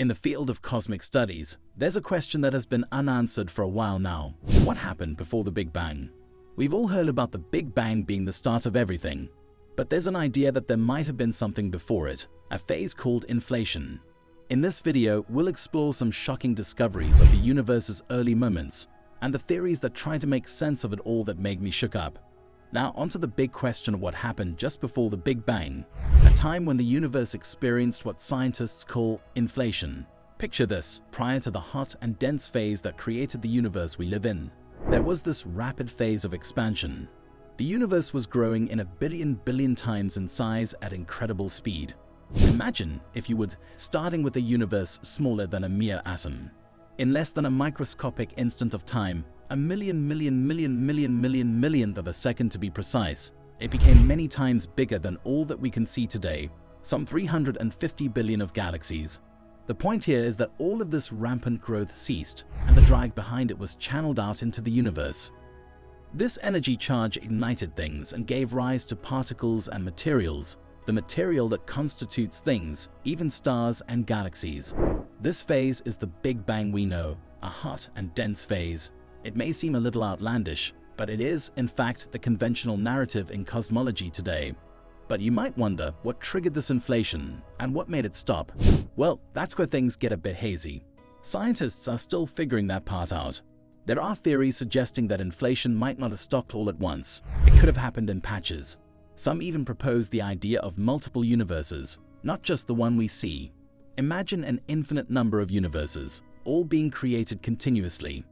In the field of cosmic studies, there's a question that has been unanswered for a while now. What happened before the Big Bang? We've all heard about the Big Bang being the start of everything, but there's an idea that there might have been something before it, a phase called inflation. In this video, we'll explore some shocking discoveries of the universe's early moments and the theories that try to make sense of it all that made me shook up. Now onto the big question of what happened just before the Big Bang, a time when the universe experienced what scientists call inflation. Picture this, prior to the hot and dense phase that created the universe we live in, there was this rapid phase of expansion. The universe was growing in a billion times in size at incredible speed. Imagine, if you would, starting with a universe smaller than a mere atom. In less than a microscopic instant of time, a millionth of a second to be precise, it became many times bigger than all that we can see today, some 350 billion of galaxies. The point here is that all of this rampant growth ceased, and the drag behind it was channeled out into the universe. This energy charge ignited things and gave rise to particles and materials, the material that constitutes things, even stars and galaxies. This phase is the Big Bang we know, a hot and dense phase. It may seem a little outlandish, but it is, in fact, the conventional narrative in cosmology today. But you might wonder what triggered this inflation and what made it stop. Well, that's where things get a bit hazy. Scientists are still figuring that part out. There are theories suggesting that inflation might not have stopped all at once. It could have happened in patches. Some even propose the idea of multiple universes, not just the one we see. Imagine an infinite number of universes, all being created continuously.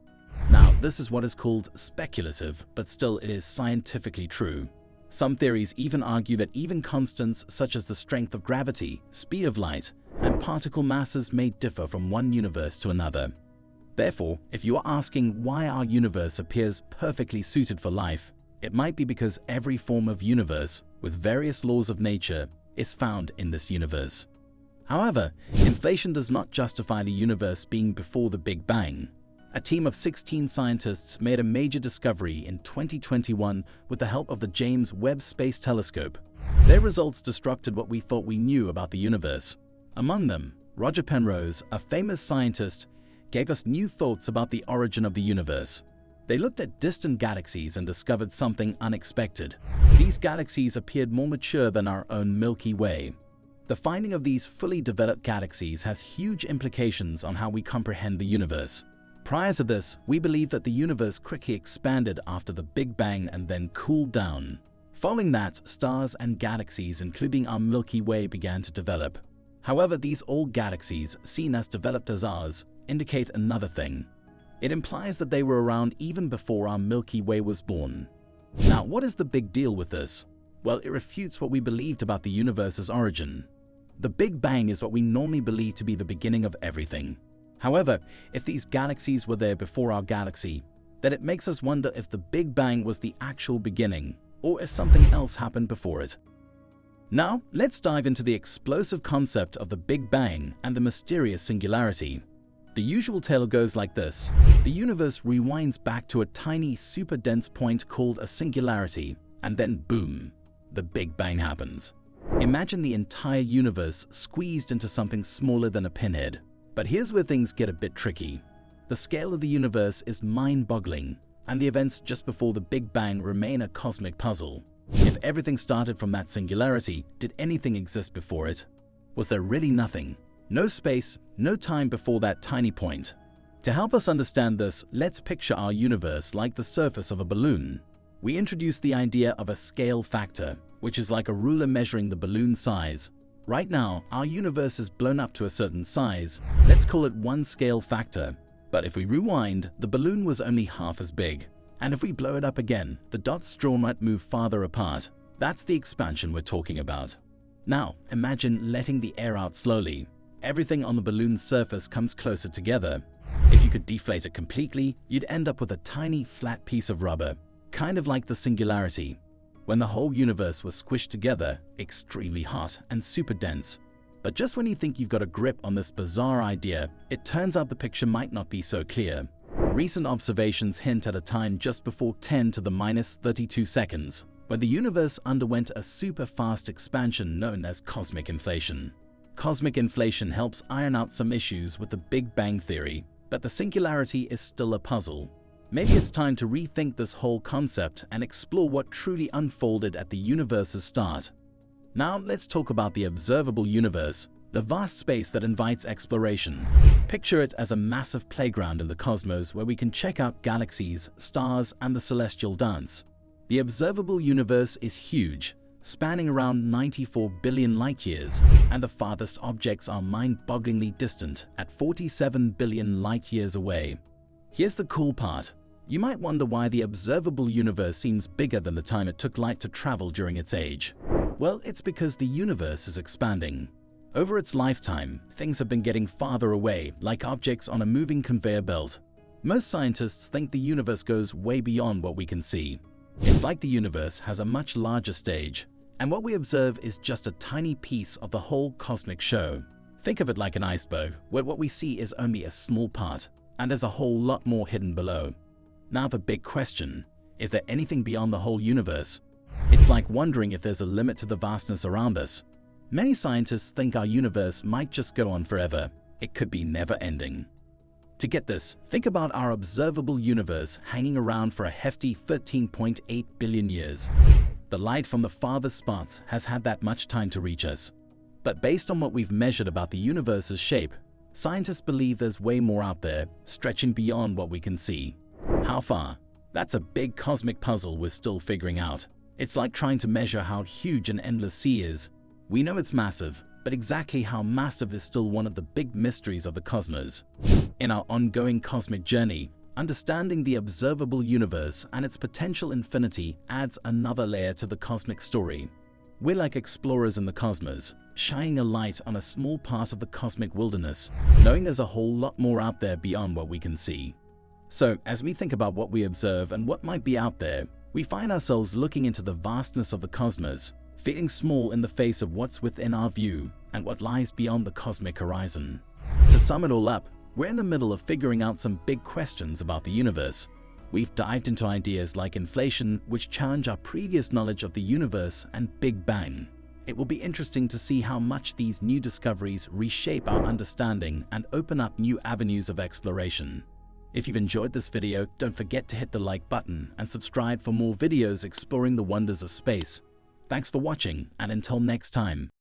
Now, this is what is called speculative, but still it is scientifically true. Some theories even argue that even constants such as the strength of gravity, speed of light, and particle masses may differ from one universe to another. Therefore, if you are asking why our universe appears perfectly suited for life, it might be because every form of universe, with various laws of nature, is found in this universe. However, inflation does not justify the universe being before the Big Bang. A team of 16 scientists made a major discovery in 2021 with the help of the James Webb Space Telescope. Their results disrupted what we thought we knew about the universe. Among them, Roger Penrose, a famous scientist, gave us new thoughts about the origin of the universe. They looked at distant galaxies and discovered something unexpected. These galaxies appeared more mature than our own Milky Way. The finding of these fully developed galaxies has huge implications on how we comprehend the universe. Prior to this, we believed that the universe quickly expanded after the Big Bang and then cooled down. Following that, stars and galaxies, including our Milky Way, began to develop. However, these old galaxies, seen as developed as ours, indicate another thing. It implies that they were around even before our Milky Way was born. Now, what is the big deal with this? Well, it refutes what we believed about the universe's origin. The Big Bang is what we normally believe to be the beginning of everything. However, if these galaxies were there before our galaxy, then it makes us wonder if the Big Bang was the actual beginning, or if something else happened before it. Now, let's dive into the explosive concept of the Big Bang and the mysterious singularity. The usual tale goes like this. The universe rewinds back to a tiny, super dense point called a singularity, and then boom, the Big Bang happens. Imagine the entire universe squeezed into something smaller than a pinhead. But here's where things get a bit tricky. The scale of the universe is mind-boggling, and the events just before the Big Bang remain a cosmic puzzle. If everything started from that singularity, did anything exist before it? Was there really nothing? No space, no time before that tiny point? To help us understand this, let's picture our universe like the surface of a balloon. We introduce the idea of a scale factor, which is like a ruler measuring the balloon size. Right now, our universe is blown up to a certain size. Let's call it 1 scale factor. But if we rewind, the balloon was only half as big. And if we blow it up again, the dots drawn might move farther apart. That's the expansion we're talking about. Now, imagine letting the air out slowly. Everything on the balloon's surface comes closer together. If you could deflate it completely, you'd end up with a tiny, flat piece of rubber, kind of like the singularity. When the whole universe was squished together, extremely hot and super dense. But just when you think you've got a grip on this bizarre idea, it turns out the picture might not be so clear. Recent observations hint at a time just before 10 to the minus 32 seconds, when the universe underwent a super fast expansion known as cosmic inflation. Cosmic inflation helps iron out some issues with the Big Bang theory, but the singularity is still a puzzle. Maybe it's time to rethink this whole concept and explore what truly unfolded at the universe's start. Now let's talk about the observable universe, the vast space that invites exploration. Picture it as a massive playground in the cosmos where we can check out galaxies, stars, and the celestial dance. The observable universe is huge, spanning around 94 billion light-years, and the farthest objects are mind-bogglingly distant at 47 billion light-years away. Here's the cool part. You might wonder why the observable universe seems bigger than the time it took light to travel during its age. Well, it's because the universe is expanding. Over its lifetime, things have been getting farther away, like objects on a moving conveyor belt. Most scientists think the universe goes way beyond what we can see. It's like the universe has a much larger stage, and what we observe is just a tiny piece of the whole cosmic show. Think of it like an iceberg, where what we see is only a small part, and there's a whole lot more hidden below. Now the big question, is there anything beyond the whole universe? It's like wondering if there's a limit to the vastness around us. Many scientists think our universe might just go on forever. It could be never-ending. To get this, think about our observable universe hanging around for a hefty 13.8 billion years. The light from the farthest spots has had that much time to reach us. But based on what we've measured about the universe's shape, scientists believe there's way more out there, stretching beyond what we can see. How far? That's a big cosmic puzzle we're still figuring out. It's like trying to measure how huge an endless sea is. We know it's massive, but exactly how massive is still one of the big mysteries of the cosmos. In our ongoing cosmic journey, understanding the observable universe and its potential infinity adds another layer to the cosmic story. We're like explorers in the cosmos, shining a light on a small part of the cosmic wilderness, knowing there's a whole lot more out there beyond what we can see. So, as we think about what we observe and what might be out there, we find ourselves looking into the vastness of the cosmos, feeling small in the face of what's within our view and what lies beyond the cosmic horizon. To sum it all up, we're in the middle of figuring out some big questions about the universe. We've dived into ideas like inflation, which challenge our previous knowledge of the universe, and Big Bang. It will be interesting to see how much these new discoveries reshape our understanding and open up new avenues of exploration. If you've enjoyed this video, don't forget to hit the like button and subscribe for more videos exploring the wonders of space. Thanks for watching, and until next time.